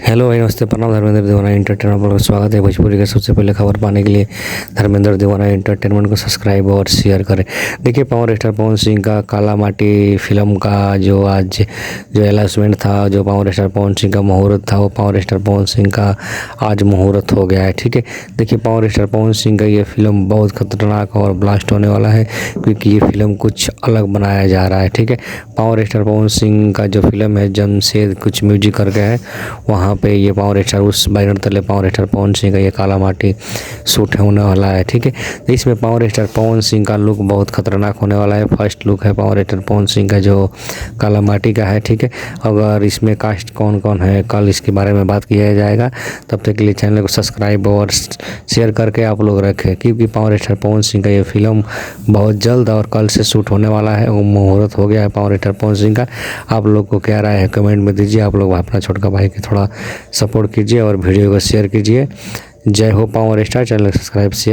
Hello भाई, नमस्ते, प्रणाम। धर्मेंद्र दीवाना एंटरटेनमेंट पर स्वागत है। भोजपुरी का सबसे पहले खबर पाने के लिए धर्मेंद्र दीवाना एंटरटेनमेंट को सब्सक्राइब और शेयर करें। देखिए, पावर स्टार पवन सिंह का काला माटी फिल्म का जो आज जो अनाउंसमेंट था, जो पावर स्टार पवन सिंह का मुहूर्त था, वो पावर स्टार पवन सिंह का आज मुहूर्त हो गया है। ठीक है, देखिए, पावर स्टार पवन सिंह का ये फिल्म बहुत खतरनाक और ब्लास्ट होने वाला है, क्योंकि ये फिल्म कुछ अलग बनाया जा रहा है। ठीक है, पावर स्टार पवन सिंह का जो फिल्म है जमशेद कुछ म्यूजिक करके है, वहाँ पे ये पावर स्टार उस बैनर तले पावर स्टार पवन सिंह का ये काला माटी शूट होने वाला है। ठीक है, तो इसमें पावर स्टार पवन सिंह का लुक बहुत खतरनाक होने वाला है। फर्स्ट लुक है पावर स्टार पवन सिंह का जो काला माटी का है। ठीक है, अगर इसमें कास्ट कौन कौन है कल इसके बारे में बात किया जाएगा। तब तक के लिए चैनल को सब्सक्राइब और शेयर करके आप लोग रखें, क्योंकि पावर स्टार पवन सिंह का ये फिल्म बहुत जल्द और कल से शूट होने वाला है। वो मुहूर्त हो गया है पावर स्टार पवन सिंह का। आप लोग को क्या राय है कमेंट में दीजिए। आप लोग अपना छोटका भाई के थोड़ा सपोर्ट कीजिए और वीडियो को शेयर कीजिए। जय हो power star. Channel subscribe share